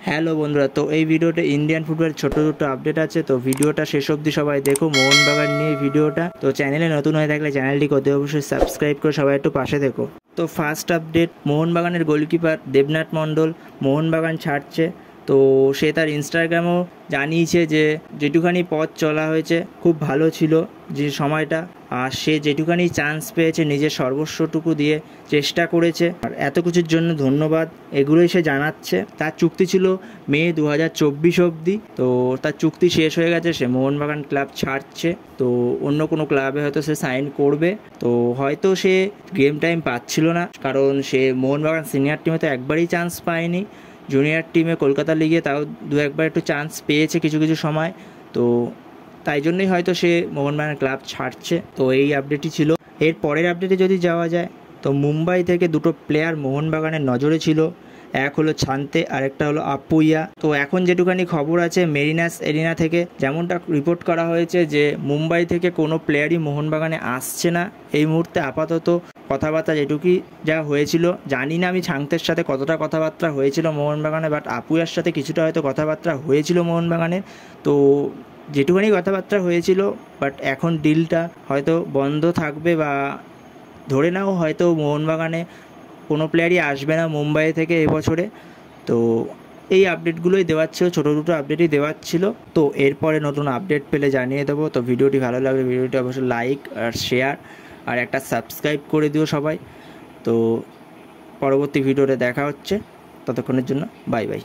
Hello বন্ধুরা, তো এই ভিডিওতে ইন্ডিয়ান ফুটবলের ছোট ছোট আপডেট আছে। তো ভিডিওটা শেষ অবধি সবাই দেখো, মোহনবাগান নিয়ে ভিডিওটা। তো চ্যানেলে নতুন হয়ে থাকলে চ্যানেলটি করতে অবশ্যই সাবস্ক্রাইব করে সবাই একটু পাশে দেখো। তো ফার্স্ট আপডেট, মোহনবাগানের গোলকিপার দেবনাথ মণ্ডল মোহনবাগান ছাড়ছে। তো সে তার ইনস্টাগ্রামেও জানিয়েছে যে যেটুখানি পথ চলা হয়েছে খুব ভালো ছিল যে সময়টা, আর সে যেটুখানি চান্স পেয়েছে নিজের সর্বস্বটুকু দিয়ে চেষ্টা করেছে, আর এত কিছুর জন্য ধন্যবাদ, এগুলোই সে জানাচ্ছে। তার চুক্তি ছিল মে 2024 অবধি। তো তার চুক্তি শেষ হয়ে গেছে, সে মোহনবাগান ক্লাব ছাড়ছে। তো অন্য কোনো ক্লাবে হয়তো সে সাইন করবে। তো হয়তো সে গেম টাইম পাচ্ছিল না, কারণ সে মোহনবাগান সিনিয়র টিমে তো একবারই চান্স পায়নি। জুনিয়র টিমে কলকাতা লিগে তাও দু একবার একটু চান্স পেয়েছে কিছু কিছু সময়। তো তাই জন্যই হয়তো সে মোহনবাগান ক্লাব ছাড়ছে। তো এই আপডেটই ছিল। এর পরের আপডেটে যদি যাওয়া যায়, তো মুম্বাই থেকে দুটো প্লেয়ার মোহনবাগানের নজরে ছিল। এক হলো ছান্তে, আরেকটা হলো আপুইয়া। তো এখন যেটুখানি খবর আছে মেরিনাস এরিনা থেকে, যেমনটা রিপোর্ট করা হয়েছে যে মুম্বাই থেকে কোনো প্লেয়ারই মোহনবাগানে আসছে না এই মুহূর্তে আপাতত। কথাবার্তা যেটুকুই যা হয়েছিল, জানি না আমি ছাংতের সাথে কতটা কথাবার্তা হয়েছিল মোহনবাগানে, বাট আপুয়ার সাথে কিছুটা হয়তো কথাবার্তা হয়েছিল মোহনবাগানের। তো যেটুখানি কথাবার্তা হয়েছিল, বাট এখন ডিলটা হয়তো বন্ধ থাকবে, বা ধরে নাও হয়তো মোহনবাগানে কোনো প্লেয়ারই আসবে না মুম্বাই থেকে এবছরে। তো এই আপডেটগুলোই দেওয়ার ছিল, ছোটো দুটো আপডেটই দেওয়ার ছিল। তো এরপরে নতুন আপডেট পেলে জানিয়ে দেবো। তো ভিডিওটি ভালো লাগলে ভিডিওটি অবশ্যই লাইক আর শেয়ার আর একটা সাবস্ক্রাইব করে দিও সবাই। তো পরবর্তী ভিডিওতে দেখা হচ্ছে, ততক্ষণের জন্য বাই বাই।